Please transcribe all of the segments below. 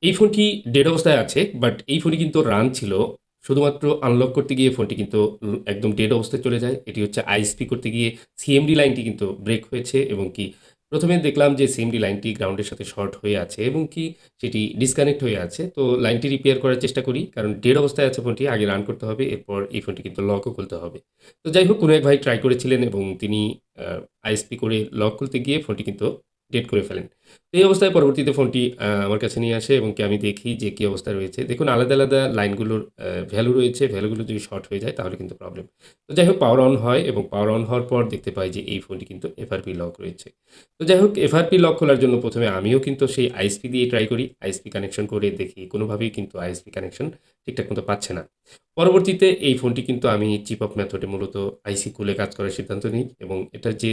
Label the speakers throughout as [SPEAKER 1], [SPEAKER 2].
[SPEAKER 1] এই ফোনটি ডেড অবস্থায় আছে, বাট এই ফোনটি কিন্তু রান ছিল। শুধুমাত্র আনলক করতে গিয়ে ফোনটি কিন্তু একদম ডেড অবস্থায় চলে যায়। এটি হচ্ছে আইএসপি করতে গিয়ে সিএমডি লাইনটি কিন্তু ব্রেক হয়েছে এবং কি প্রথমে দেখলাম যে সিএমডি লাইনটি গ্রাউন্ডের সাথে শর্ট হয়ে আছে এবং কি সেটি ডিসকানেক্ট হয়ে আছে। তো লাইনটি রিপেয়ার করার চেষ্টা করি, কারণ ডেড অবস্থায় আছে ফোনটি, আগে রান করতে হবে, এরপর এই ফোনটি কিন্তু লকও খুলতে হবে। তো যাই হোক, কোনো এক ভাই ট্রাই করেছিলেন এবং তিনি আইএসপি করে লক খুলতে গিয়ে ফোনটি কিন্তু ডেড করে ফেলেন। এই অবস্থায় পরবর্তীতে ফোনটি আমার কাছে নিয়ে আসে এবং কি আমি দেখি যে কী অবস্থায় রয়েছে। দেখুন, আলাদা, আলাদা লাইনগুলোর ভ্যালু রয়েছে। ভ্যালুগুলো যদি শর্ট হয়ে যায় তাহলে কিন্তু প্রবলেম। তো যাই হোক, পাওয়ার অন হয় এবং পাওয়ার অন হওয়ার পর দেখতে পাই যে এই ফোনটি কিন্তু এফআরপি লক রয়েছে। তো যাই হোক, এফআরপি লক খোলার জন্য ১ম এ আমিও কিন্তু সেই আইএসপি দিয়ে ট্রাই করি। আইএসপি কানেকশন করে দেখি কোনোভাবেই কিন্তু আইএসপি কানেকশন ঠিকঠাক মতো পাচ্ছে না। পরবর্তীতে এই ফোনটি কিন্তু আমি চিপ অফ মেথডে মূলত আইসি খুলে কাজ করার সিদ্ধান্ত নিই এবং এটার যে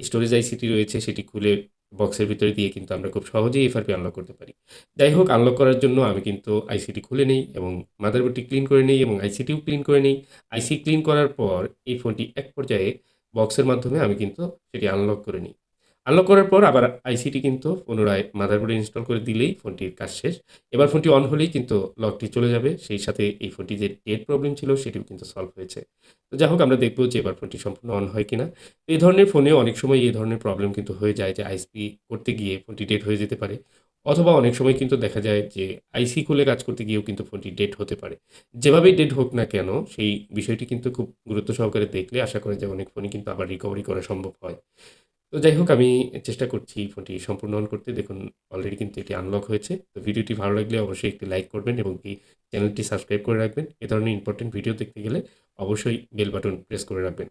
[SPEAKER 1] স্টোরেজ আইসিটি রয়েছে সেটি খুলে বক্সের ভিতরে দিয়ে কিন্তু আমরা খুব সহজেই এফআরপি আনলক করতে পারি। যাই হোক, আনলক করার জন্য আমি কিন্তু আইসিটি খুলে নেই এবং মাদারবোর্ডটি ক্লিন করে নেই এবং আইসিটিও ক্লিন করে নেই। আইসি ক্লিন করার পর এই ফোনটি এক পর্যায়ে বক্সের মাধ্যমে আমি কিন্তু সেটি আনলক করে নিই। আনলক করার পর আবার আইসিটি কিন্তু পুনরায় মাদারবোর্ডে ইনস্টল করে দিলেই ফোনটির কাজ শেষ। এবার ফোনটি অন হলেই কিন্তু লকটি চলে যাবে। সেই সাথে এই ফোনটি যে ডেড প্রবলেম ছিল সেটিও কিন্তু সলভ হয়েছে। তো যাই হোক, আমরা দেখব যে এবার ফোনটি সম্পূর্ণ অন হয় কিনা। এই ধরনের ফোনে অনেক সময় এই ধরনের প্রবলেম কিন্তু হয়ে যায় যে আইএসপি করতে গিয়ে ফোনটি ডেড হয়ে যেতে পারে। অথবা অনেক সময় কিন্তু দেখা যায় যে আইসি খুলে কাজ করতে গিয়েও কিন্তু ফোনটি ডেড হতে পারে। যেভাবেই ডেড হোক না কেন, সেই বিষয়টি কিন্তু খুব গুরুত্ব সহকারে দেখলে আশা করা যায় অনেক ফোনই কিন্তু আবার রিকভারি করা সম্ভব হয়। তো যাই হোক, আমি চেষ্টা করছি ফোনটি সম্পূর্ণ অন করতে। দেখুন, অলরেডি কিন্তু এটি আনলক হয়েছে। তো ভিডিওটি ভালো লাগলে অবশ্যই একটি লাইক করবেন এবং কি চ্যানেলটি সাবস্ক্রাইব করে রাখবেন। এ ধরনের ইম্পোর্টেন্ট ভিডিও দেখতে গেলে অবশ্যই বেল বাটন প্রেস করে রাখবেন।